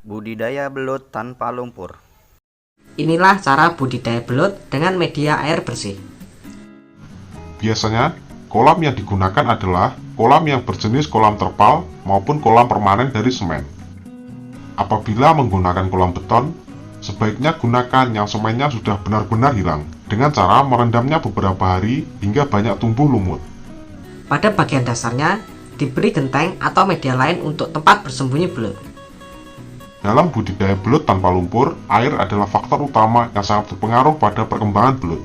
Budidaya belut tanpa lumpur. Inilah cara budidaya belut dengan media air bersih. Biasanya, kolam yang digunakan adalah kolam yang berjenis kolam terpal maupun kolam permanen dari semen. Apabila menggunakan kolam beton, sebaiknya gunakan yang semennya sudah benar-benar hilang dengan cara merendamnya beberapa hari hingga banyak tumbuh lumut. Pada bagian dasarnya, diberi genteng atau media lain untuk tempat bersembunyi belut. Dalam budidaya belut tanpa lumpur, air adalah faktor utama yang sangat berpengaruh pada perkembangan belut.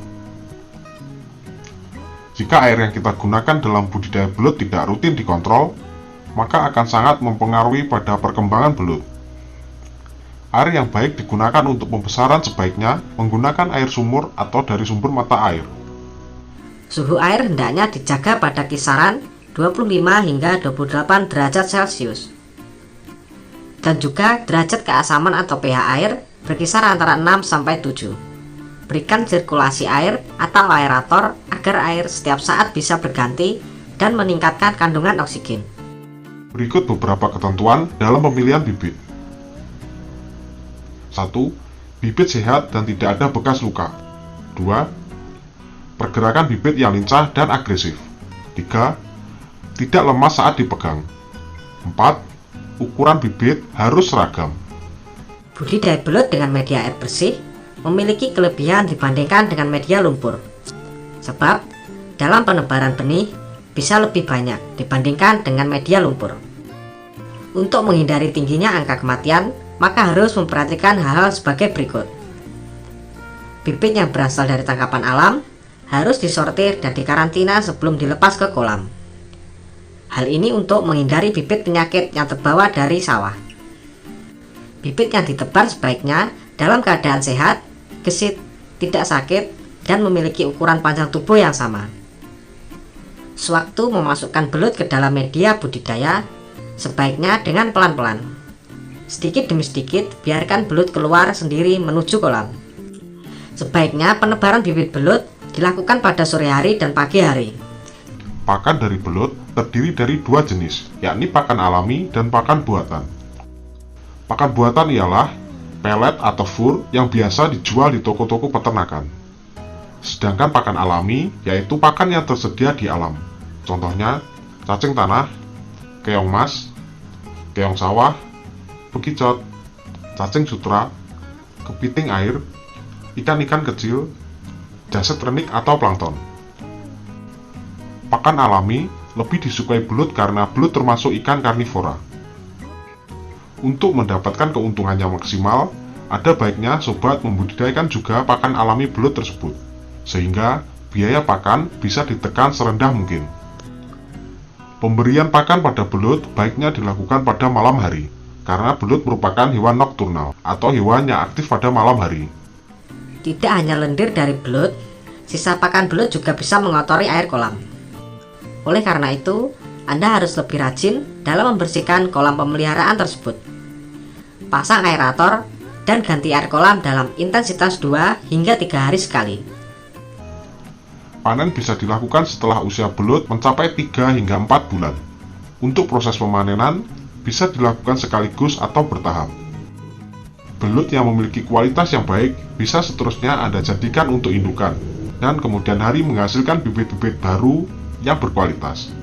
Jika air yang kita gunakan dalam budidaya belut tidak rutin dikontrol, maka akan sangat mempengaruhi pada perkembangan belut. Air yang baik digunakan untuk pembesaran sebaiknya menggunakan air sumur atau dari sumber mata air. Suhu air hendaknya dijaga pada kisaran 25 hingga 28 derajat Celcius. Dan juga derajat keasaman atau pH air berkisar antara 6 sampai 7. Berikan sirkulasi air atau aerator agar air setiap saat bisa berganti dan meningkatkan kandungan oksigen. Berikut beberapa ketentuan dalam pemilihan bibit. 1. Bibit sehat dan tidak ada bekas luka. 2. Pergerakan bibit yang lincah dan agresif. 3. Tidak lemas saat dipegang. 4. Ukuran bibit harus seragam. Budidaya belut dengan media air bersih memiliki kelebihan dibandingkan dengan media lumpur. Sebab, dalam penebaran benih bisa lebih banyak dibandingkan dengan media lumpur. Untuk menghindari tingginya angka kematian, maka harus memperhatikan hal-hal sebagai berikut. Bibit yang berasal dari tangkapan alam harus disortir dan dikarantina sebelum dilepas ke kolam. Hal ini untuk menghindari bibit penyakit yang terbawa dari sawah. Bibit yang ditebar sebaiknya dalam keadaan sehat, gesit, tidak sakit, dan memiliki ukuran panjang tubuh yang sama. Sewaktu memasukkan belut ke dalam media budidaya, sebaiknya dengan pelan-pelan. Sedikit demi sedikit, biarkan belut keluar sendiri menuju kolam. Sebaiknya penebaran bibit belut dilakukan pada sore hari dan pagi hari. Pakan dari belut terdiri dari dua jenis, yakni pakan alami dan pakan buatan. Pakan buatan ialah pelet atau fur yang biasa dijual di toko-toko peternakan. Sedangkan pakan alami yaitu pakan yang tersedia di alam. Contohnya, cacing tanah, keong mas, keong sawah, bekicot, cacing sutra, kepiting air, ikan-ikan kecil, jaset renik atau plankton. Pakan alami lebih disukai belut karena belut termasuk ikan karnivora. Untuk mendapatkan keuntungan yang maksimal, ada baiknya sobat membudidayakan juga pakan alami belut tersebut, sehingga biaya pakan bisa ditekan serendah mungkin. Pemberian pakan pada belut baiknya dilakukan pada malam hari, karena belut merupakan hewan nokturnal atau hewan yang aktif pada malam hari. Tidak hanya lendir dari belut, sisa pakan belut juga bisa mengotori air kolam. Oleh karena itu, Anda harus lebih rajin dalam membersihkan kolam pemeliharaan tersebut. Pasang aerator dan ganti air kolam dalam intensitas 2 hingga 3 hari sekali. Panen bisa dilakukan setelah usia belut mencapai 3 hingga 4 bulan. Untuk proses pemanenan bisa dilakukan sekaligus atau bertahap. Belut yang memiliki kualitas yang baik bisa seterusnya Anda jadikan untuk indukan, dan kemudian hari menghasilkan bibit-bibit baru yang berkualitas.